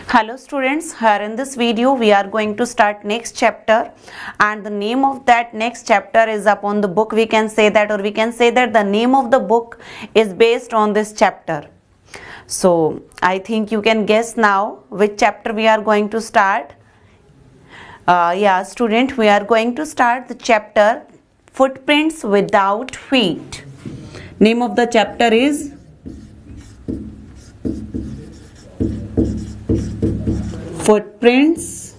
Hello students, here in this video we are going to start next chapter, and the name of that next chapter is upon the book, we can say that, or we can say that the name of the book is based on this chapter. So I think you can guess now which chapter we are going to start. Yeah student, we are going to start the chapter Footprints Without Feet. Name of the chapter is Footprints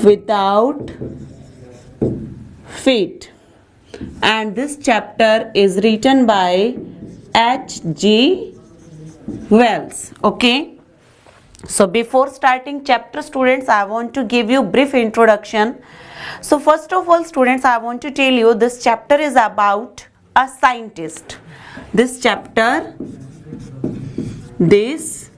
Without Feet, and this chapter is written by H.G. Wells. Okay, so before starting chapter students, I want to give you brief introduction. So first of all students, I want to tell you this chapter is about a scientist. This chapter is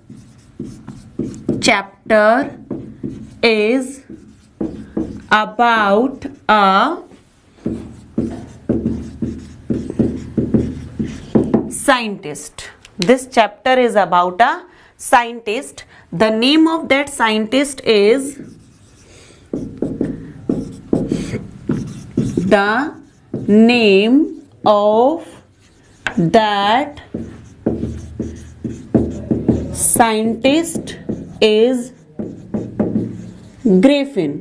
about a scientist. This chapter is about a scientist. The name of that scientist is the name of that scientist is Griffin.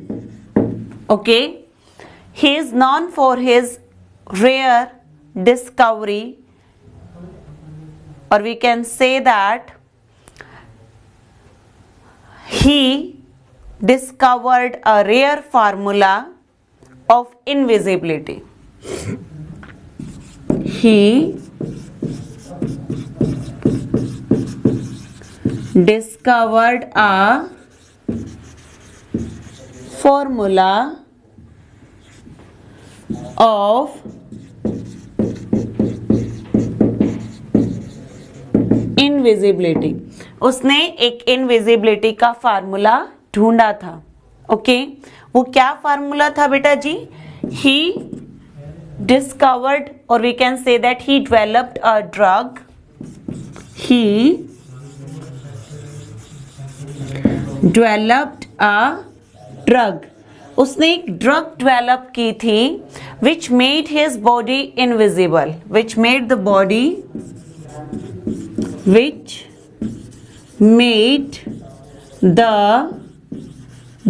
Okay, he is known for his rare discovery, or we can say that he discovered a rare formula of invisibility. He discovered a formula of invisibility. उसने एक invisibility का formula ढूंढा था. Okay, वो क्या formula था बेटा जी? ही डिस्कवर्ड, और we can say that he developed a drug. He developed a drug. उसने एक ड्रग डेवलप की थी which made his body invisible. Which made the body which made the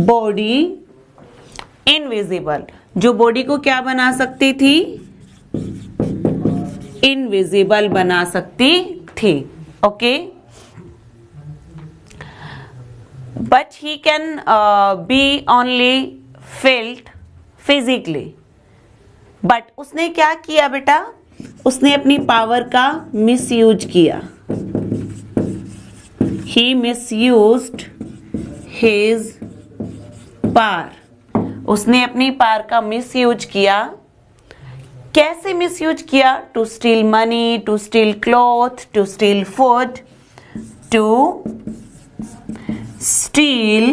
body invisible. जो बॉडी को क्या बना सकती थी? इनविजिबल बना सकती थी. Okay, but he can be only felt physically. But उसने क्या किया बेटा? उसने अपनी पावर का मिसयूज किया. He misused his power. उसने अपनी पावर का मिसयूज किया. कैसे मिसयूज किया? To steal money, to steal cloth, to steal food. To steal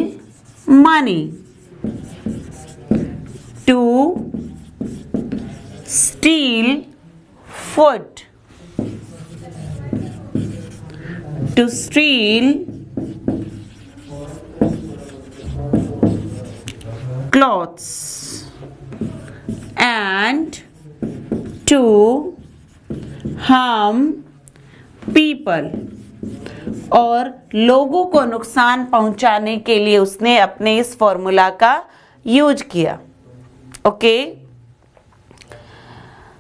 money, to steal food, to steal clothes, and to harm people. और लोगों को नुकसान पहुंचाने के लिए उसने अपने इस फॉर्मूला का यूज किया. ओके,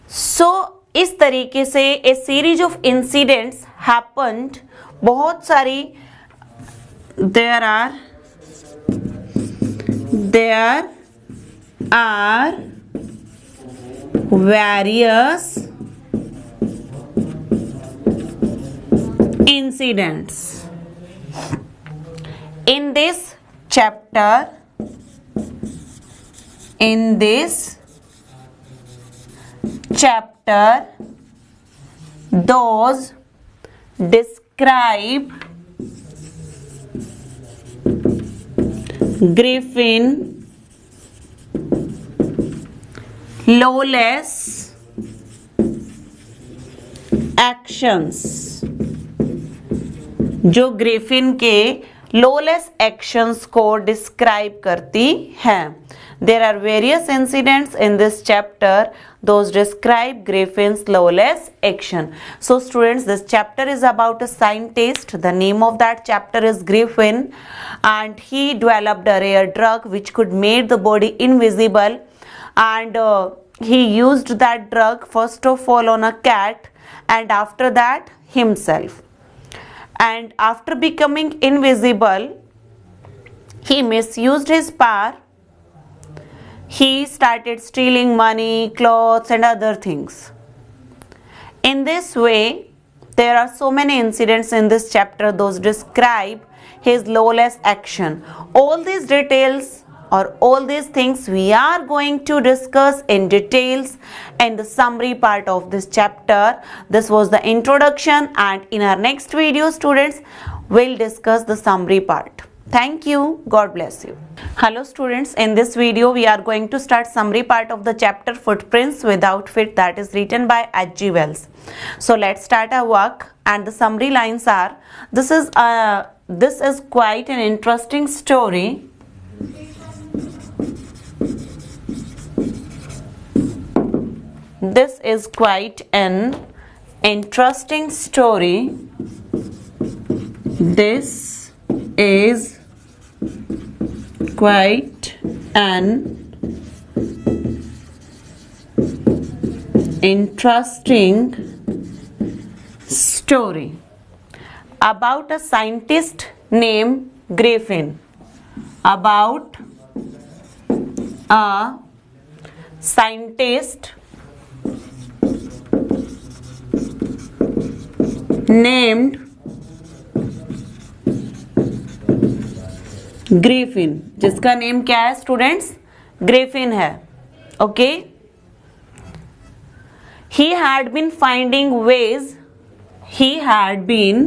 सो इस तरीके से a series of incidents happened. बहुत सारी there are various incidents in this chapter. Those describe Griffin lawless actions. जो ग्रिफिन के लॉलेस एक्शंस को डिस्क्राइब करती हैं. There are various incidents in this chapter. Those describe Griffin's lawless action. So students, this chapter is about a scientist. The name of that chapter is Griffin, and he developed a rare drug which could make the body invisible, and he used that drug first of all on a cat and after that himself. And after becoming invisible, he misused his power. He started stealing money, clothes and other things. In this way, there are so many incidents in this chapter. Those describe his lawless action. All these details or all these things we are going to discuss in details in the summary part of this chapter. This was the introduction, and in our next video, students, we'll discuss the summary part. Thank you. God bless you. Hello students, in this video we are going to start summary part of the chapter Footprints Without Feet, that is written by H.G. Wells. So let's start our work, and the summary lines are: this is quite an interesting story. This is quite an interesting story. This is quite an interesting story about a scientist named Griffin. About a scientist named Griffin, जिसका name क्या है students? Griffin है. Okay. He had been finding ways. He had been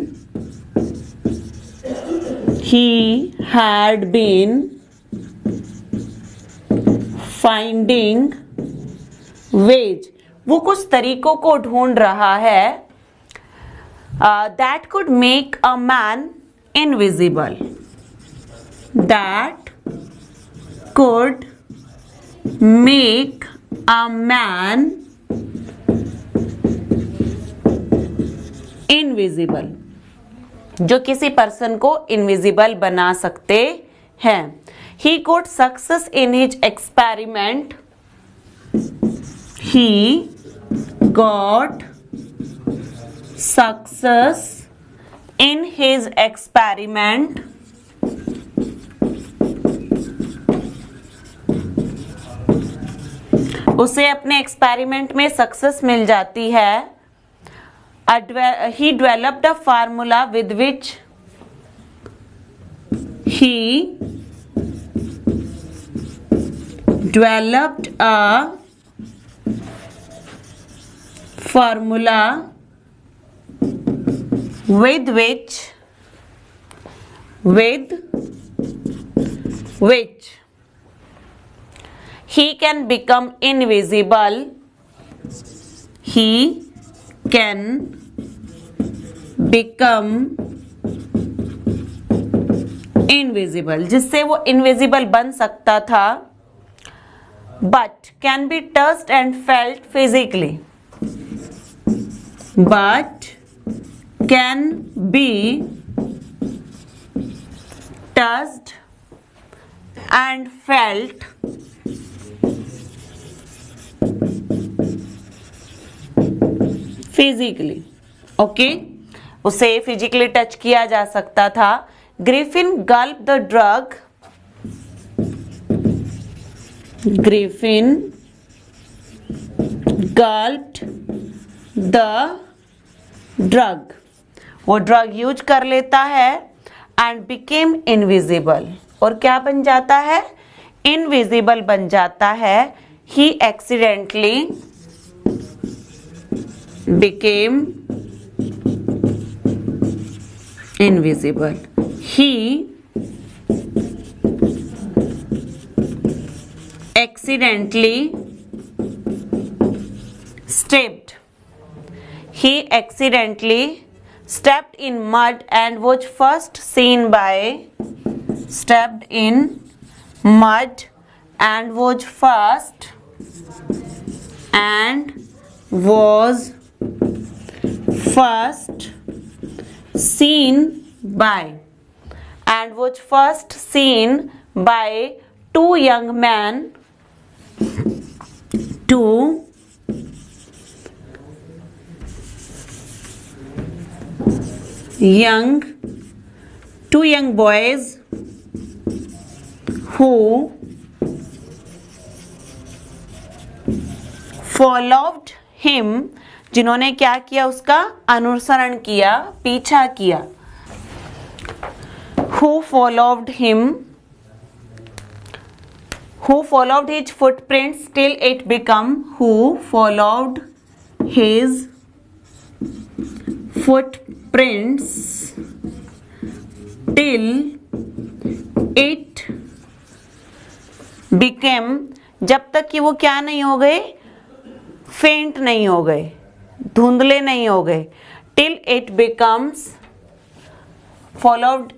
finding ways. वो कुछ तरीकों को ढूंढ रहा है that could make a man invisible. That could make a man invisible. जो किसी पर्सन को इनविजिबल बना सकते हैं. He got success in his experiment. He got success in his experiment. उसे अपने एक्सपेरिमेंट में सक्सेस मिल जाती है. He developed a formula with which he developed a formula with which he can become invisible. He can become invisible, जिससे वो invisible बन सकता था. But can be touched and felt physically. But can be touched and felt physically. Okay. उसे physically touch किया जा सकता था. Griffin gulp the drug. Griffin gulped the drug. वो ड्रग यूज कर लेता है एंड बिकेम इनविजिबल. और क्या बन जाता है? इनविजिबल बन जाता है. ही accidentally became invisible. He accidentally stepped. He accidentally stepped in mud and was first seen by stepped in mud and was first seen by two young men two young boys who followed him, जिन्होंने क्या किया, उसका अनुसरण किया, पीछा किया. Who followed his footprints till it become, who followed his footprints till it became, जब तक कि वो क्या नहीं हो गए, फेंट नहीं हो गए, धुंधले नहीं हो गए. till it becomes, followed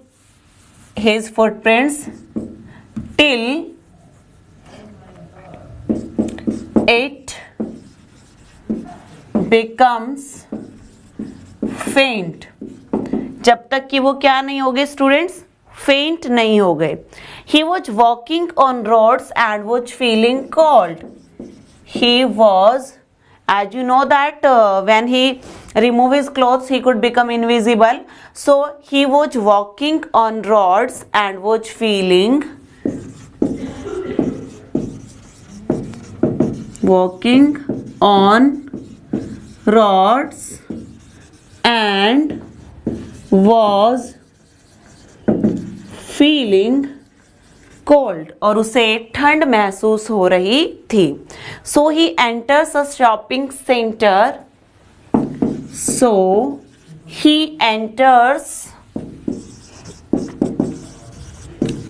his footprints till it becomes faint. जब तक कि वो क्या नहीं हो गए स्टूडेंट्स, फेंट नहीं हो गए. He was walking on roads and was feeling cold. He was, as you know that when he remove his clothes he could become invisible. So he was walking on roads and was feeling cold, और उसे ठंड महसूस हो रही थी. So he enters a shopping center. So he enters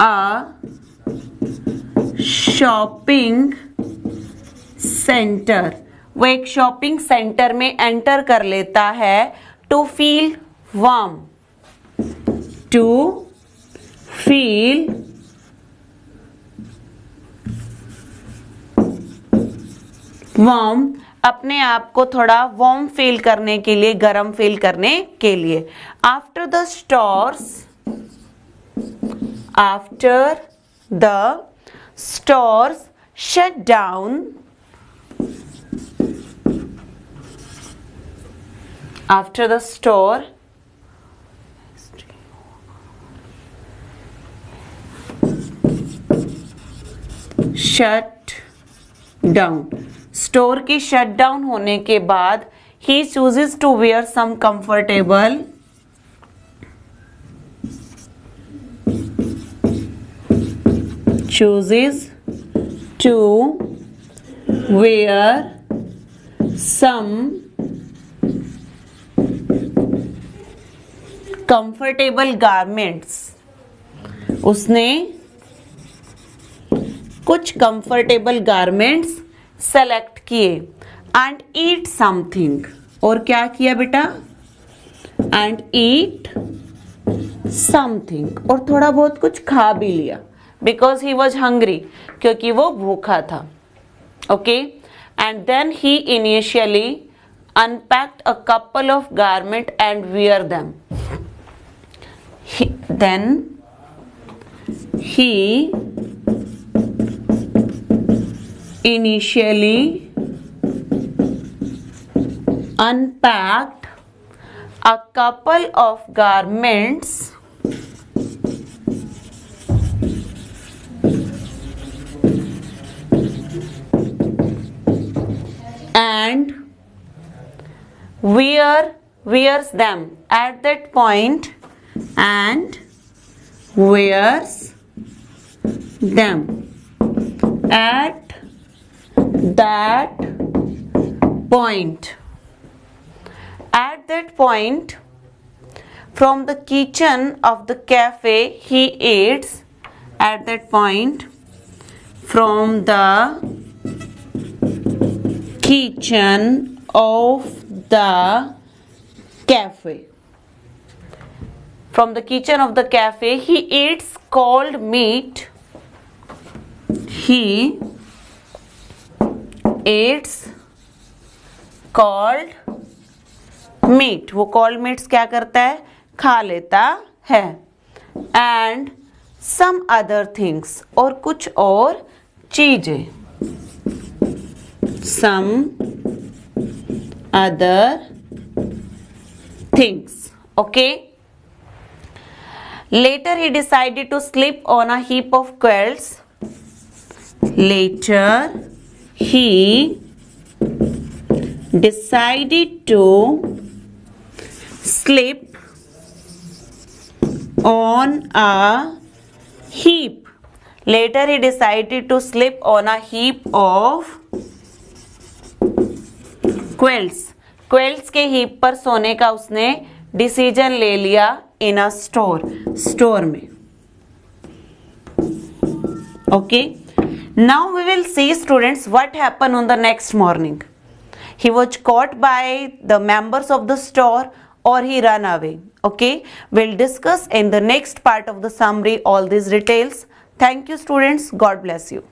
a shopping center. वो एक shopping centre में एंटर कर लेता है. टू फील वार्म, अपने आप को थोड़ा वार्म फील करने के लिए, गर्म फील करने के लिए. After the stores shut down, after the store shut down, store की शट डाउन होने के बाद he chooses to wear some comfortable garments. उसने कुछ कंफर्टेबल गारमेंट्स सेलेक्ट किए. एंड ईट समथिंग, और क्या किया बेटा, एंड ईट समथिंग, और थोड़ा बहुत कुछ खा भी लिया. बिकॉज ही वॉज हंग्री, क्योंकि वो भूखा था. Okay. And then he initially unpacked a couple of garments and wear them. Then he initially unpacked a couple of garments and wears them at that point, and wears them at that point. At that point, from the kitchen of the cafe he eats. At that point, from the kitchen of the cafe, from the kitchen of the cafe. He eats cold meat. He eats cold meat. वो cold meats क्या करता है? खा लेता है. And some other things, और कुछ और चीजें. Some other things. Okay. Later he decided to sleep on a heap of quilts. Later he decided to sleep on a heap. Later he decided to sleep on a heap of quilts. Quilts के heap पर सोने का उसने decision ले लिया in a store में. Okay. Now we will see, students, what happened on the next morning. He was caught by the members of the store or he ran away. Okay. We'll discuss in the next part of the summary all these details. Thank you, students. God bless you.